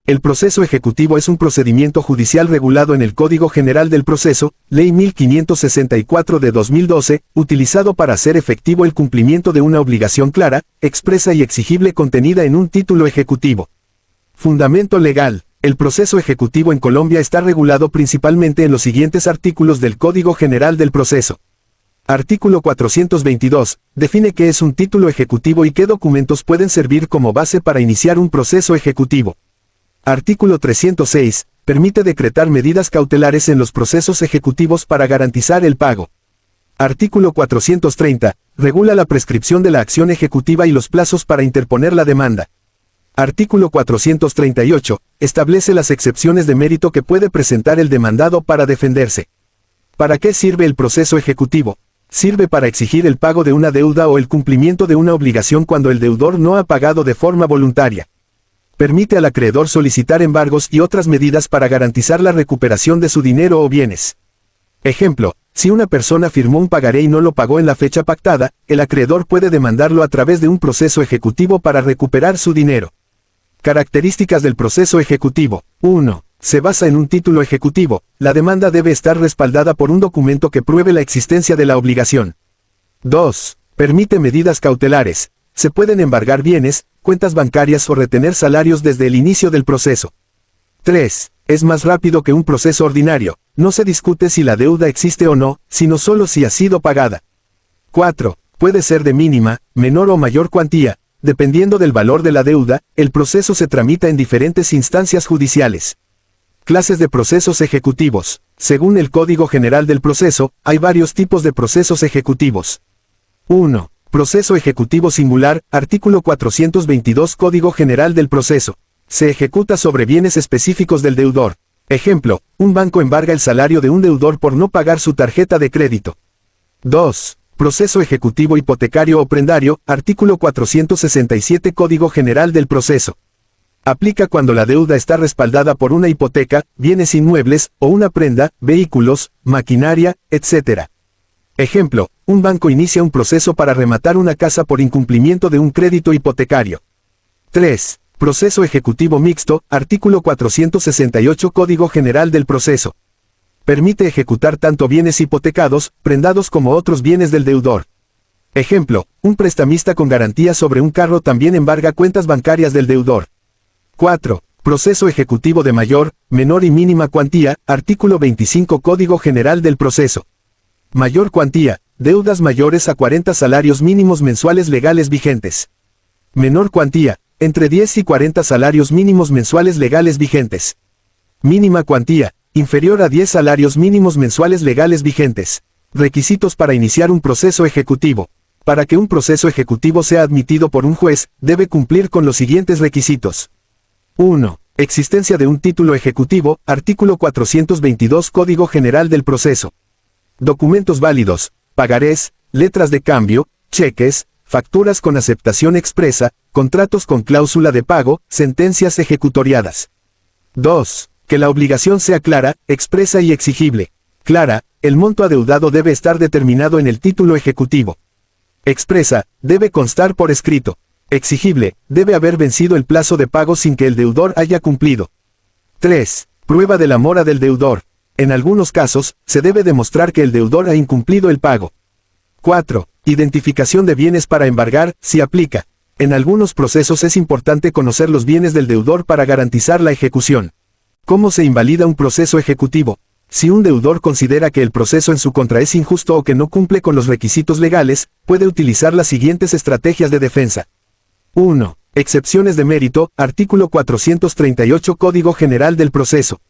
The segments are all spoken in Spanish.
El proceso ejecutivo es un procedimiento judicial regulado en el Código General del Proceso, Ley 1564 de 2012, utilizado para hacer efectivo el cumplimiento de una obligación clara, expresa y exigible contenida en un título ejecutivo. Fundamento legal. El proceso ejecutivo en Colombia está regulado principalmente en los siguientes artículos del Código General del Proceso. Artículo 422, define qué es un título ejecutivo y qué documentos pueden servir como base para iniciar un proceso ejecutivo. Artículo 306, permite decretar medidas cautelares en los procesos ejecutivos para garantizar el pago. Artículo 430, regula la prescripción de la acción ejecutiva y los plazos para interponer la demanda. Artículo 438, establece las excepciones de mérito que puede presentar el demandado para defenderse. ¿Para qué sirve el proceso ejecutivo? Sirve para exigir el pago de una deuda o el cumplimiento de una obligación cuando el deudor no ha pagado de forma voluntaria. Permite al acreedor solicitar embargos y otras medidas para garantizar la recuperación de su dinero o bienes. Ejemplo, si una persona firmó un pagaré y no lo pagó en la fecha pactada, el acreedor puede demandarlo a través de un proceso ejecutivo para recuperar su dinero. Características del proceso ejecutivo. 1. Se basa en un título ejecutivo. La demanda debe estar respaldada por un documento que pruebe la existencia de la obligación. 2. Permite medidas cautelares. Se pueden embargar bienes, cuentas bancarias o retener salarios desde el inicio del proceso. 3. Es más rápido que un proceso ordinario. No se discute si la deuda existe o no, sino solo si ha sido pagada. 4. Puede ser de mínima, menor o mayor cuantía. Dependiendo del valor de la deuda, el proceso se tramita en diferentes instancias judiciales. Clases de procesos ejecutivos. Según el Código General del Proceso, hay varios tipos de procesos ejecutivos. 1. Proceso ejecutivo singular, artículo 422 Código General del Proceso. Se ejecuta sobre bienes específicos del deudor. Ejemplo, un banco embarga el salario de un deudor por no pagar su tarjeta de crédito. 2. Proceso ejecutivo hipotecario o prendario, artículo 467 Código General del Proceso. Aplica cuando la deuda está respaldada por una hipoteca, bienes inmuebles, o una prenda, vehículos, maquinaria, etc. Ejemplo, un banco inicia un proceso para rematar una casa por incumplimiento de un crédito hipotecario. 3. Proceso ejecutivo mixto, artículo 468 Código General del Proceso. Permite ejecutar tanto bienes hipotecados, prendados como otros bienes del deudor. Ejemplo, un prestamista con garantía sobre un carro también embarga cuentas bancarias del deudor. 4. Proceso ejecutivo de mayor, menor y mínima cuantía, artículo 25 Código General del Proceso. Mayor cuantía, deudas mayores a 40 salarios mínimos mensuales legales vigentes. Menor cuantía, entre 10 y 40 salarios mínimos mensuales legales vigentes. Mínima cuantía, inferior a 10 salarios mínimos mensuales legales vigentes. Requisitos para iniciar un proceso ejecutivo. Para que un proceso ejecutivo sea admitido por un juez, debe cumplir con los siguientes requisitos. 1. Existencia de un título ejecutivo, artículo 422 Código General del Proceso. Documentos válidos, pagarés, letras de cambio, cheques, facturas con aceptación expresa, contratos con cláusula de pago, sentencias ejecutoriadas. 2. Que la obligación sea clara, expresa y exigible. Clara, el monto adeudado debe estar determinado en el título ejecutivo. Expresa, debe constar por escrito. Exigible, debe haber vencido el plazo de pago sin que el deudor haya cumplido. 3. Prueba de la mora del deudor. En algunos casos, se debe demostrar que el deudor ha incumplido el pago. 4. Identificación de bienes para embargar, si aplica. En algunos procesos es importante conocer los bienes del deudor para garantizar la ejecución. ¿Cómo se invalida un proceso ejecutivo? Si un deudor considera que el proceso en su contra es injusto o que no cumple con los requisitos legales, puede utilizar las siguientes estrategias de defensa. 1. Excepciones de mérito, artículo 438 Código General del Proceso.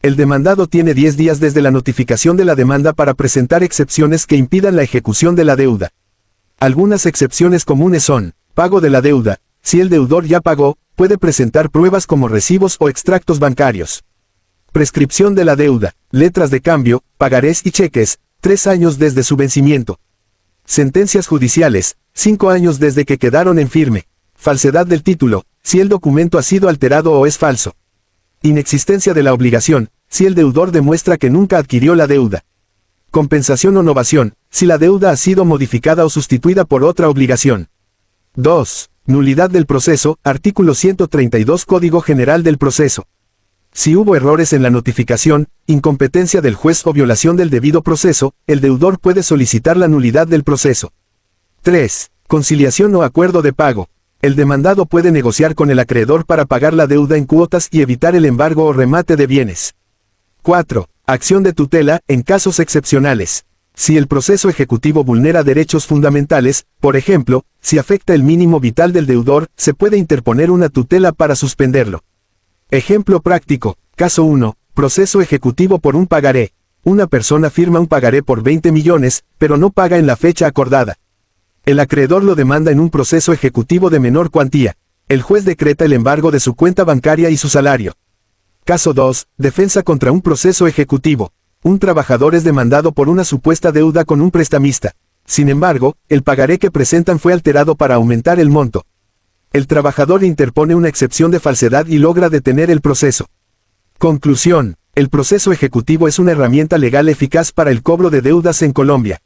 El demandado tiene 10 días desde la notificación de la demanda para presentar excepciones que impidan la ejecución de la deuda. Algunas excepciones comunes son: pago de la deuda. Si el deudor ya pagó, puede presentar pruebas como recibos o extractos bancarios. Prescripción de la deuda, letras de cambio, pagarés y cheques, 3 años desde su vencimiento. Sentencias judiciales, 5 años desde que quedaron en firme. Falsedad del título, si el documento ha sido alterado o es falso. Inexistencia de la obligación, si el deudor demuestra que nunca adquirió la deuda. Compensación o novación, si la deuda ha sido modificada o sustituida por otra obligación. 2. Nulidad del proceso, artículo 132 Código General del Proceso. Si hubo errores en la notificación, incompetencia del juez o violación del debido proceso, el deudor puede solicitar la nulidad del proceso. 3. Conciliación o acuerdo de pago. El demandado puede negociar con el acreedor para pagar la deuda en cuotas y evitar el embargo o remate de bienes. 4. Acción de tutela, en casos excepcionales. Si el proceso ejecutivo vulnera derechos fundamentales, por ejemplo, si afecta el mínimo vital del deudor, se puede interponer una tutela para suspenderlo. Ejemplo práctico. Caso 1. Proceso ejecutivo por un pagaré. Una persona firma un pagaré por 20 millones, pero no paga en la fecha acordada. El acreedor lo demanda en un proceso ejecutivo de menor cuantía. El juez decreta el embargo de su cuenta bancaria y su salario. Caso 2. Defensa contra un proceso ejecutivo. Un trabajador es demandado por una supuesta deuda con un prestamista. Sin embargo, el pagaré que presentan fue alterado para aumentar el monto. El trabajador interpone una excepción de falsedad y logra detener el proceso. Conclusión. El proceso ejecutivo es una herramienta legal eficaz para el cobro de deudas en Colombia.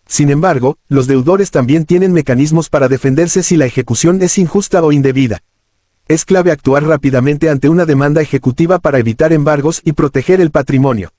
Sin embargo, los deudores también tienen mecanismos para defenderse si la ejecución es injusta o indebida. Es clave actuar rápidamente ante una demanda ejecutiva para evitar embargos y proteger el patrimonio.